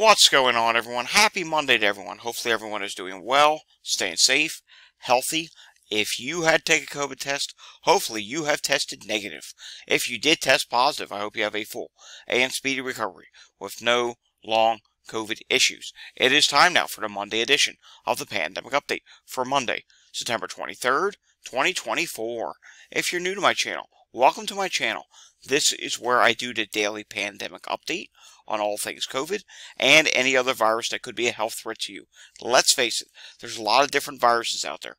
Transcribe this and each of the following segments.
What's going on, everyone? Happy Monday to everyone. Hopefully everyone is doing well, staying safe, healthy. If you had to take a COVID test, hopefully you have tested negative. If you did test positive, I hope you have a full and speedy recovery with no long COVID issues. It is time now for the Monday edition of the Pandemic Update for Monday, September 23rd, 2024. If you're new to my channel, welcome to my channel. This is where I do the daily pandemic update on all things COVID and any other virus that could be a health threat to you. Let's face it, there's a lot of different viruses out there,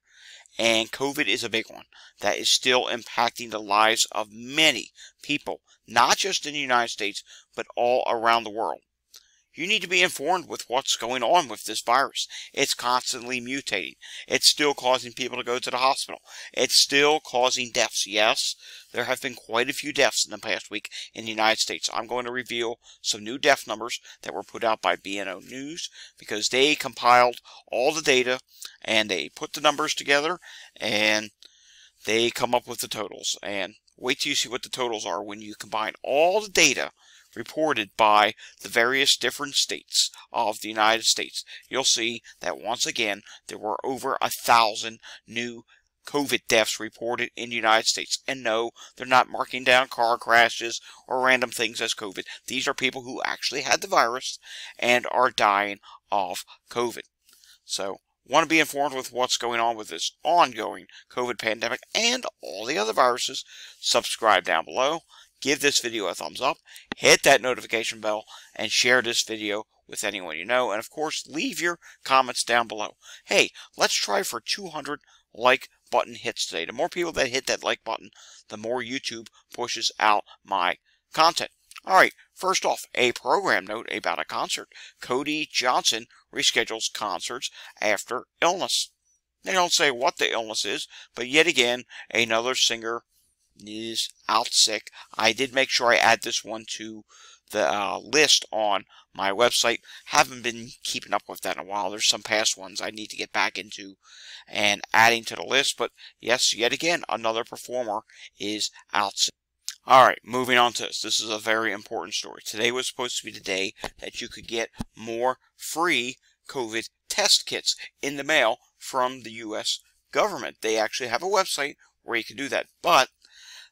and COVID is a big one that is still impacting the lives of many people, not just in the United States, but all around the world. You need to be informed with what's going on with this virus. It's constantly mutating. It's still causing people to go to the hospital. It's still causing deaths. Yes, there have been quite a few deaths in the past week in the United States. I'm going to reveal some new death numbers that were put out by BNO News because they compiled all the data and they put the numbers together and they come up with the totals. And wait till you see what the totals are when you combine all the data reported by the various different states of the United States. You'll see that once again there were over 1,000 new COVID deaths reported in the United States. And no, they're not marking down car crashes or random things as COVID. These are people who actually had the virus and are dying of COVID. So, want to be informed with what's going on with this ongoing COVID pandemic and all the other viruses? Subscribe down below. Give this video a thumbs up, hit that notification bell, and share this video with anyone you know. And of course, leave your comments down below. Hey, let's try for 200 like button hits today. The more people that hit that like button, the more YouTube pushes out my content. Alright, first off, a program note about a concert. Cody Johnson reschedules concerts after illness. They don't say what the illness is, but yet again, another singer is out sick. I did make sure I add this one to the list on my website. Haven't been keeping up with that in a while. There's some past ones I need to get back into and adding to the list. But yes, yet again, another performer is out sick. Alright, moving on to this. This is a very important story. Today was supposed to be the day that you could get more free COVID test kits in the mail from the U.S. government. They actually have a website where you can do that. But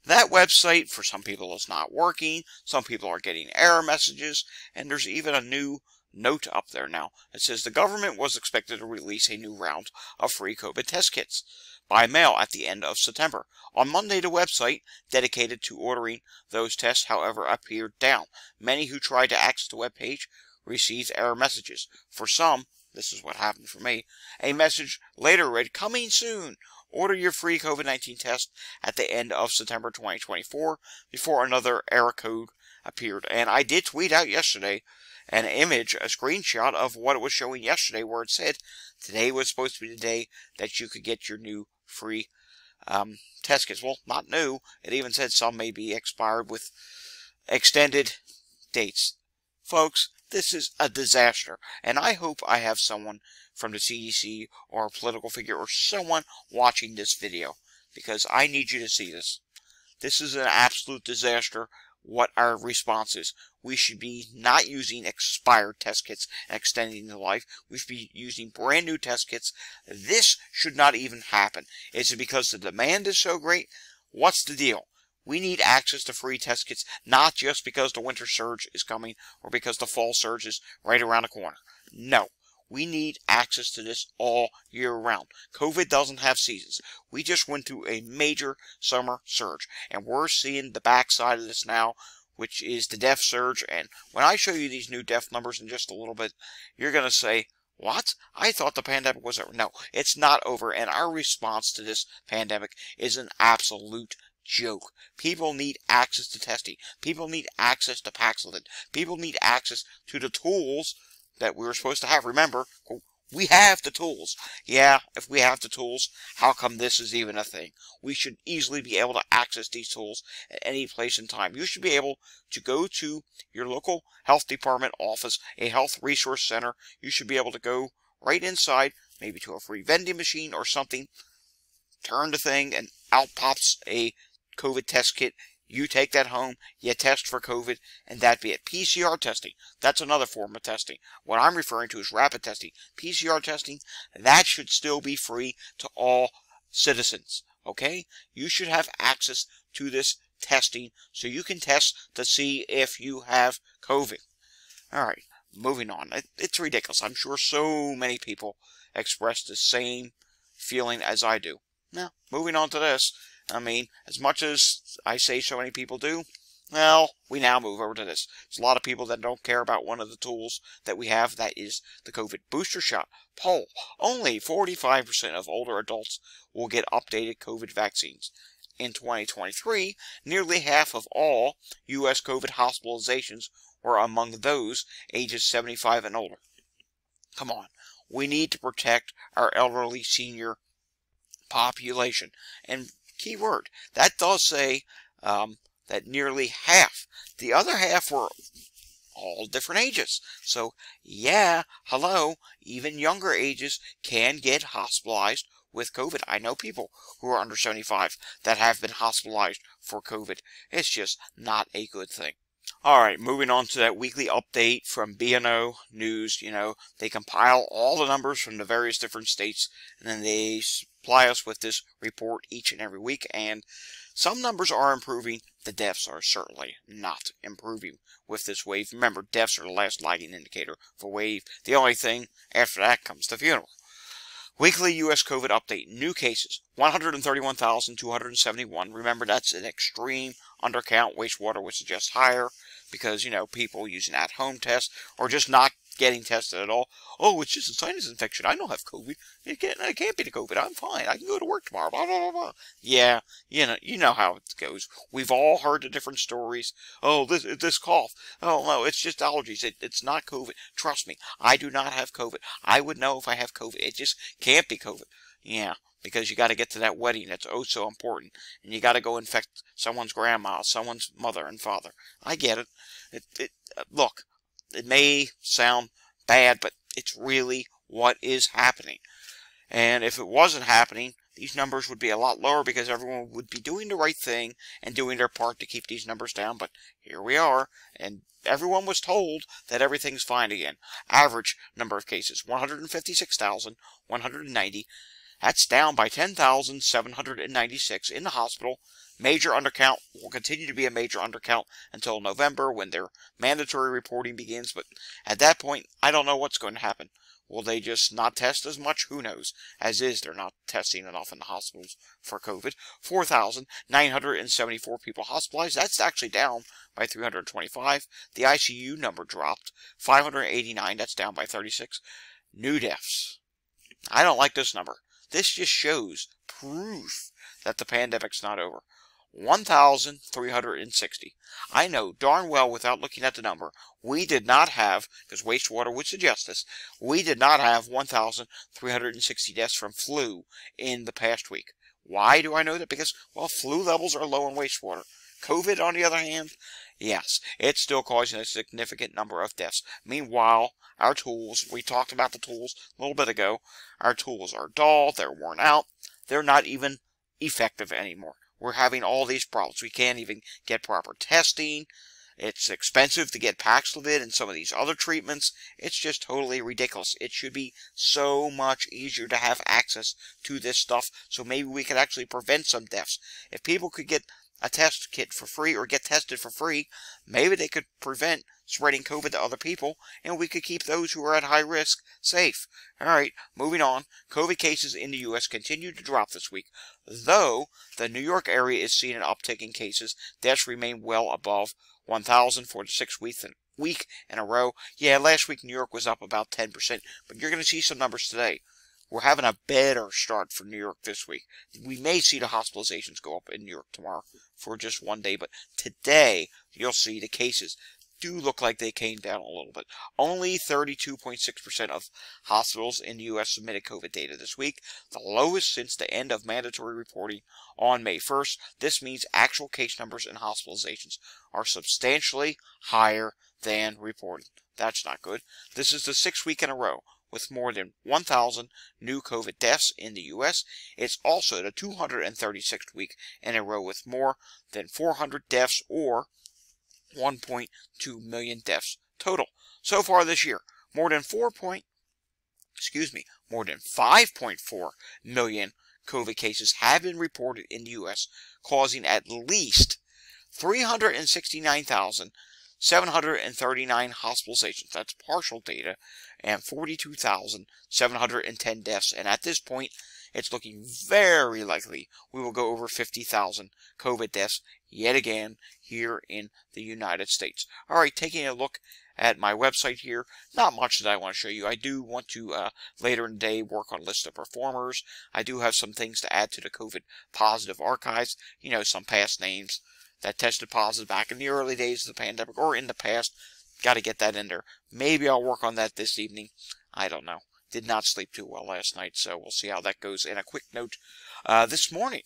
that website, for some people, is not working. Some people are getting error messages. And there's even a new note up there now. It says the government was expected to release a new round of free COVID test kits by mail at the end of September. On Monday, the website dedicated to ordering those tests, however, appeared down. Many who tried to access the web page received error messages. For some, this is what happened for me, a message later read, "Coming soon. Order your free COVID-19 test at the end of September 2024, before another error code appeared. And I did tweet out yesterday an image, a screenshot of what it was showing yesterday, where it said today was supposed to be the day that you could get your new free test kits. Well, not new. It even said some may be expired with extended dates. Folks, this is a disaster, and I hope I have someone from the CDC or a political figure or someone watching this video, because I need you to see this. This is an absolute disaster. What our response is. We should be not using expired test kits and extending the life. We should be using brand new test kits. This should not even happen. Is it because the demand is so great? What's the deal? We need access to free test kits, not just because the winter surge is coming or because the fall surge is right around the corner. No. We need access to this all year round. COVID doesn't have seasons. We just went through a major summer surge, and we're seeing the backside of this now, which is the death surge. And when I show you these new death numbers in just a little bit, you're going to say, what? I thought the pandemic was over. No, it's not over, and our response to this pandemic is an absolute joke. People need access to testing. People need access to Paxlovid. People need access to the tools that we were supposed to have. Remember, we have the tools. Yeah, if we have the tools, how come this is even a thing? We should easily be able to access these tools at any place and time. You should be able to go to your local health department office, a health resource center. You should be able to go right inside, maybe to a free vending machine or something, turn the thing, and out pops a COVID test kit. You take that home, you test for COVID, and that be it. PCR testing, that's another form of testing. What I'm referring to is rapid testing. PCR testing, that should still be free to all citizens, okay? You should have access to this testing so you can test to see if you have COVID. All right, moving on. It's ridiculous. I'm sure so many people express the same feeling as I do. Now, moving on to this. I mean, as much as I say so many people do, well, we now move over to this. There's a lot of people that don't care about one of the tools that we have, that is the COVID booster shot. Poll: only 45% of older adults will get updated COVID vaccines. In 2023, nearly half of all U.S. COVID hospitalizations were among those ages 75 and older. Come on, we need to protect our elderly senior population. And key word, that does say that nearly half. The other half were all different ages. So, yeah, hello, even younger ages can get hospitalized with COVID. I know people who are under 75 that have been hospitalized for COVID. It's just not a good thing. Alright, moving on to that weekly update from B&O News. You know, they compile all the numbers from the various different states, and then they supply us with this report each and every week, and some numbers are improving. The deaths are certainly not improving with this wave. Remember, deaths are the last lagging indicator for wave. The only thing after that comes the funeral. Weekly U.S. COVID update. New cases, 131,271. Remember, that's an extreme undercount. Wastewater would suggest higher because, you know, people using at-home tests or just not getting tested at all. Oh, it's just a sinus infection. I don't have COVID. It can't be the COVID. I'm fine. I can go to work tomorrow. Blah, blah, blah, blah. Yeah, you know how it goes. We've all heard the different stories. Oh, this cough. Oh, no, it's just allergies. It's not COVID. Trust me, I do not have COVID. I would know if I have COVID. It just can't be COVID. Yeah, because you got to get to that wedding. That's oh so important. And you got to go infect someone's grandma, someone's mother and father. I get it. Look, it may sound bad, but it's really what is happening. And if it wasn't happening, these numbers would be a lot lower because everyone would be doing the right thing and doing their part to keep these numbers down. But here we are, and everyone was told that everything's fine again. Average number of cases, 156,190. That's down by 10,796 in the hospital. Major undercount will continue to be a major undercount until November when their mandatory reporting begins. But at that point, I don't know what's going to happen. Will they just not test as much? Who knows? As is, they're not testing enough in the hospitals for COVID. 4,974 people hospitalized. That's actually down by 325. The ICU number dropped. 589. That's down by 36. New deaths. I don't like this number. This just shows proof that the pandemic's not over. 1,360. I know darn well without looking at the number, we did not have, because wastewater would suggest this, we did not have 1,360 deaths from flu in the past week. Why do I know that? Because, well, flu levels are low in wastewater. COVID, on the other hand, yes, it's still causing a significant number of deaths. Meanwhile, our tools, we talked about the tools a little bit ago, our tools are dull, they're worn out, they're not even effective anymore. We're having all these problems. We can't even get proper testing. It's expensive to get Paxlovid and some of these other treatments. It's just totally ridiculous. It should be so much easier to have access to this stuff, so maybe we could actually prevent some deaths. If people could get a test kit for free or get tested for free, maybe they could prevent spreading COVID to other people, and we could keep those who are at high risk safe. Alright, moving on. COVID cases in the U.S. continue to drop this week. Though the New York area is seeing an uptick in cases, deaths remain well above 1,000 for the 6th week in a row. Yeah, last week New York was up about 10%, but you're going to see some numbers today. We're having a better start for New York this week. We may see the hospitalizations go up in New York tomorrow for just one day, but today you'll see the cases do look like they came down a little bit. Only 32.6% of hospitals in the U.S. submitted COVID data this week, the lowest since the end of mandatory reporting on May 1st. This means actual case numbers and hospitalizations are substantially higher than reported. That's not good. This is the 6th week in a row with more than 1,000 new COVID deaths in the U.S. It's also the 236th week in a row with more than 400 deaths, or 1.2 million deaths total. So far this year, more than 5.4 million COVID cases have been reported in the U.S., causing at least 369,739 hospitalizations. That's partial data, and 42,710 deaths. And at this point, it's looking very likely we will go over 50,000 COVID deaths yet again here in the United States. All right, taking a look at my website here, not much that I want to show you. I do want to, later in the day, work on a list of performers. I do have some things to add to the COVID positive archives. You know, some past names that tested positive back in the early days of the pandemic or in the past. Got to get that in there. Maybe I'll work on that this evening. I don't know. Did not sleep too well last night, so we'll see how that goes. And a quick note, this morning,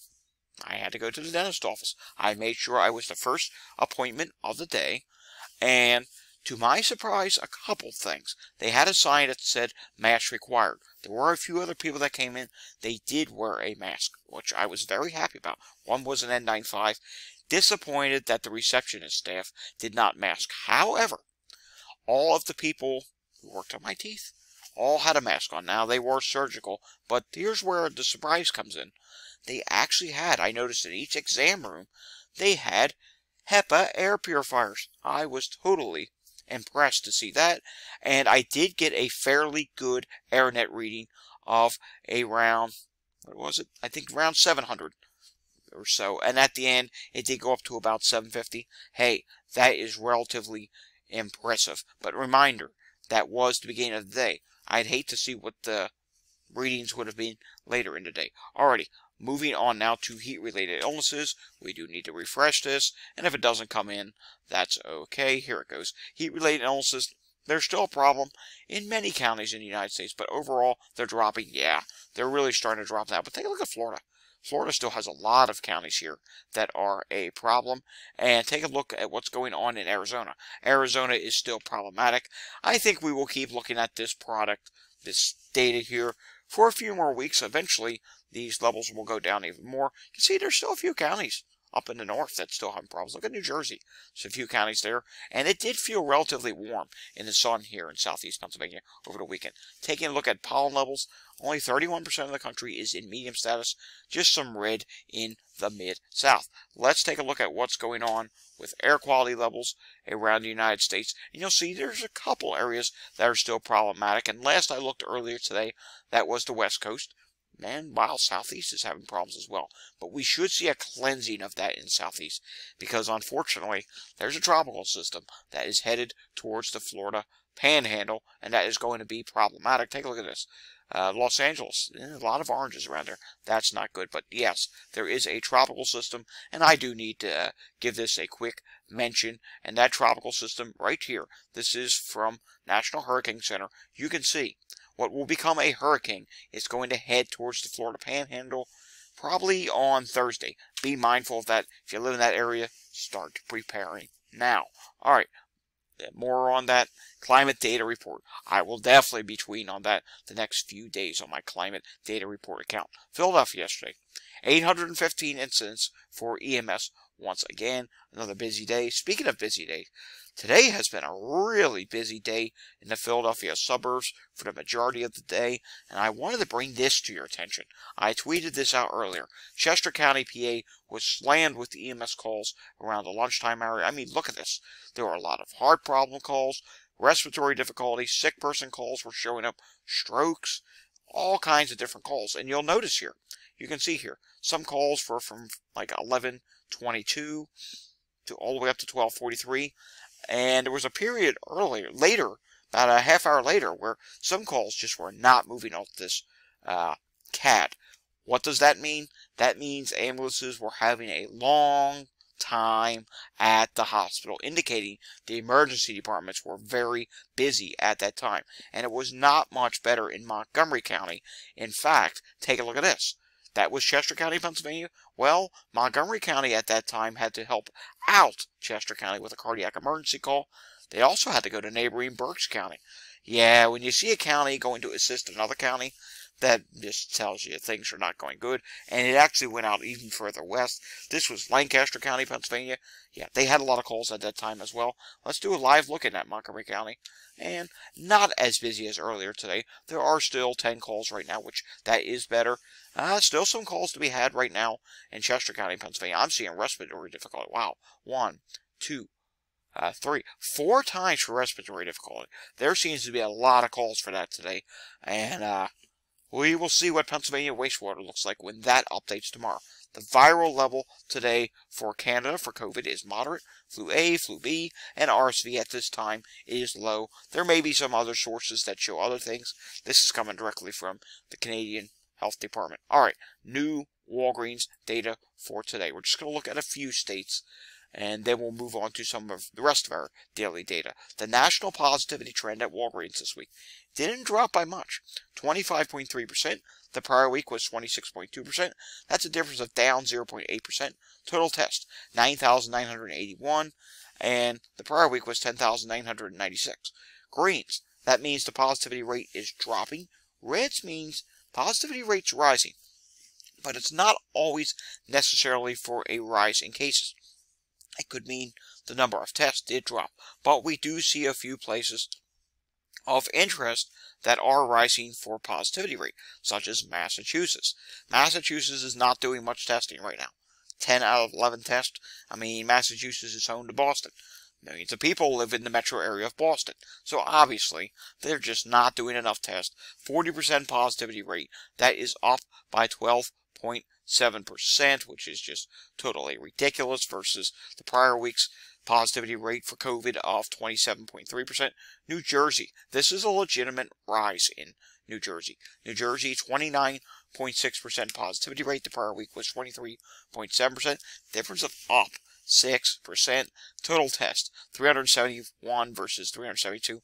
I had to go to the dentist office. I made sure I was the first appointment of the day, and to my surprise, a couple things. They had a sign that said mask required. There were a few other people that came in. They did wear a mask, which I was very happy about. One was an N95. Disappointed that the receptionist staff did not mask. However, all of the people who worked on my teeth all had a mask on. Now, they were surgical, but here's where the surprise comes in. They actually had, I noticed in each exam room, they had HEPA air purifiers. I was totally impressed to see that, and I did get a fairly good AirNet reading of around, what was it? I think around 700 or so, and at the end, it did go up to about 750. Hey, that is relatively impressive, but reminder, that was the beginning of the day. I'd hate to see what the readings would have been later in the day. Alrighty, moving on now to heat-related illnesses. We do need to refresh this, and if it doesn't come in, that's okay. Here it goes. Heat-related illnesses, they're still a problem in many counties in the United States, but overall, they're dropping. Yeah, they're really starting to drop now. But take a look at Florida. Florida still has a lot of counties here that are a problem. And take a look at what's going on in Arizona. Arizona is still problematic. I think we will keep looking at this product, this data here, for a few more weeks. Eventually, these levels will go down even more. You can see there's still a few counties up in the north that still have problems. Look at New Jersey. There's a few counties there. And it did feel relatively warm in the sun here in southeast Pennsylvania over the weekend. Taking a look at pollen levels, only 31% of the country is in medium status. Just some red in the mid-south. Let's take a look at what's going on with air quality levels around the United States. And you'll see there's a couple areas that are still problematic. And last I looked earlier today, that was the West Coast. And while Southeast is having problems as well. But we should see a cleansing of that in Southeast, because unfortunately, there's a tropical system that is headed towards the Florida Panhandle, and that is going to be problematic. Take a look at this. Los Angeles, a lot of oranges around there. That's not good. But yes, there is a tropical system, and I do need to give this a quick mention. And that tropical system right here, this is from National Hurricane Center. You can see what will become a hurricane is going to head towards the Florida Panhandle probably on Thursday. Be mindful of that. If you live in that area, start preparing now. All right. More on that climate data report. I will definitely be tweeting on that the next few days on my climate data report account. Philadelphia yesterday, 815 incidents for EMS. Once again, another busy day. Speaking of busy days, today has been a really busy day in the Philadelphia suburbs for the majority of the day, and I wanted to bring this to your attention. I tweeted this out earlier. Chester County, PA was slammed with the EMS calls around the lunchtime hour. I mean, look at this. There were a lot of heart problem calls, respiratory difficulties, sick person calls were showing up, strokes, all kinds of different calls. And you'll notice here, you can see here, some calls were from like 11:22 to all the way up to 12:43. And there was a period later, about a half hour later, where some calls just were not moving off this CAD. What does that mean? That means ambulances were having a long time at the hospital, indicating the emergency departments were very busy at that time. And it was not much better in Montgomery County. In fact, take a look at this. That was Chester County, Pennsylvania. Well, Montgomery County at that time had to help out Chester County with a cardiac emergency call. They also had to go to neighboring Berks County. Yeah, when you see a county going to assist another county, that just tells you things are not going good. And it actually went out even further west. This was Lancaster County, Pennsylvania. Yeah, they had a lot of calls at that time as well. Let's do a live look at that Montgomery County. And not as busy as earlier today. There are still 10 calls right now, which that is better. Still some calls to be had right now in Chester County, Pennsylvania. I'm seeing respiratory difficulty. Wow. 1, 2, 3, 4 times for respiratory difficulty. There seems to be a lot of calls for that today. And, we will see what Pennsylvania wastewater looks like when that updates tomorrow. The viral level today for Canada for COVID is moderate. Flu A, Flu B, and RSV at this time is low. There may be some other sources that show other things. This is coming directly from the Canadian Health Department. Alright, new Walgreens data for today. We're just going to look at a few states, and then we'll move on to some of the rest of our daily data. The national positivity trend at Walgreens this week didn't drop by much. 25.3%. The prior week was 26.2%. That's a difference of down 0.8%. Total test, 9,981. And the prior week was 10,996. Greens, that means the positivity rate is dropping. Reds means positivity rate's rising. But it's not always necessarily for a rise in cases. It could mean the number of tests did drop. But we do see a few places of interest that are rising for positivity rate, such as Massachusetts. Massachusetts is not doing much testing right now. 10 out of 11 tests. I mean, Massachusetts is home to Boston. Millions of people live in the metro area of Boston. So obviously, they're just not doing enough tests. 40% positivity rate. That is up by 12.7%, which is just totally ridiculous versus the prior week's positivity rate for COVID of 27.3%. New Jersey. This is a legitimate rise in New Jersey. New Jersey, 29.6% positivity rate. The prior week was 23.7%. Difference of up 6%. Total test, 371 versus 372.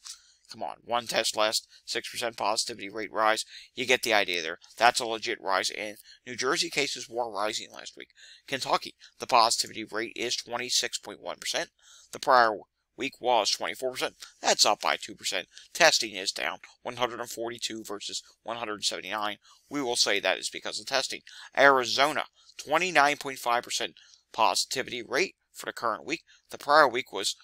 Come on, one test less, 6% positivity rate rise. You get the idea there. That's a legit rise. And New Jersey cases were rising last week. Kentucky, the positivity rate is 26.1%. The prior week was 24%. That's up by 2%. Testing is down, 142 versus 179. We will say that is because of testing. Arizona, 29.5% positivity rate for the current week. The prior week was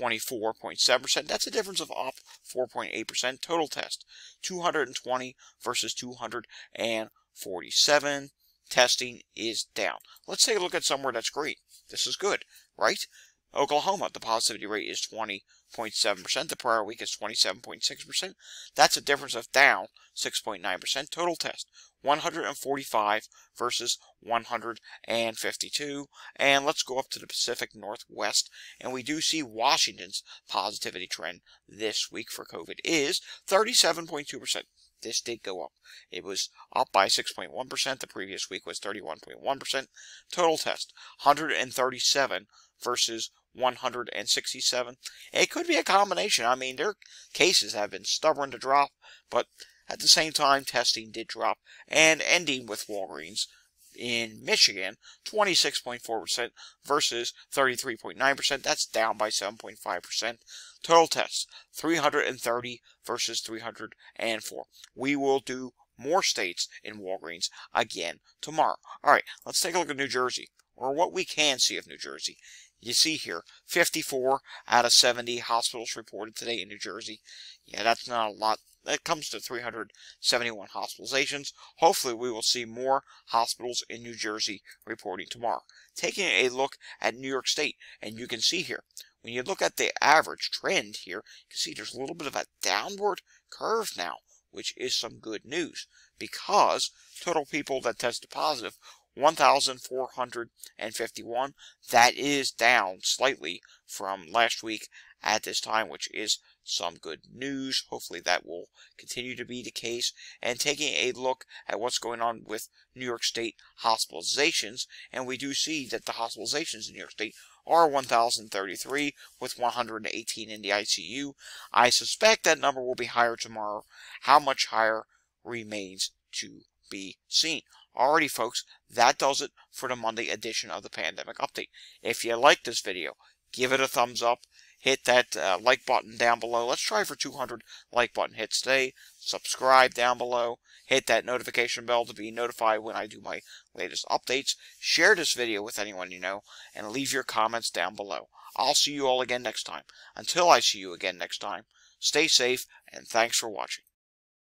24.7%. That's a difference of up 4.8%. Total test, 220 versus 247. Testing is down. Let's take a look at somewhere that's green. This is good, right? Oklahoma, the positivity rate is 20.7%. The prior week is 27.6%. That's a difference of down 6.9%. Total test, 145 versus 152. And let's go up to the Pacific Northwest. And we do see Washington's positivity trend this week for COVID is 37.2%. This did go up. It was up by 6.1%. The previous week was 31.1%. Total test, 137 versus 167. It could be a combination. I mean, their cases have been stubborn to drop, but at the same time, testing did drop. And ending with Walgreens in Michigan, 26.4% versus 33.9%. That's down by 7.5%. Total tests, 330 versus 304. We will do more states in Walgreens again tomorrow. All right, let's take a look at New Jersey, or what we can see of New Jersey. You see here, 54 out of 70 hospitals reported today in New Jersey. Yeah, that's not a lot. That comes to 371 hospitalizations. Hopefully, we will see more hospitals in New Jersey reporting tomorrow. Taking a look at New York State, and you can see here, when you look at the average trend here, you can see there's a little bit of a downward curve now, which is some good news, because total people that tested positive, 1,451. That is down slightly from last week at this time, which is some good news. Hopefully that will continue to be the case. And taking a look at what's going on with New York State hospitalizations, and we do see that the hospitalizations in New York State are 1,033 with 118 in the ICU. I suspect that number will be higher tomorrow. How much higher remains to be seen. Alrighty, folks, that does it for the Monday edition of the Pandemic Update. If you like this video, give it a thumbs up. hit that like button down below. Let's try for 200 like button hits today. Subscribe down below. Hit that notification bell to be notified when I do my latest updates. Share this video with anyone you know, and leave your comments down below. I'll see you all again next time. Until I see you again next time, stay safe, and thanks for watching.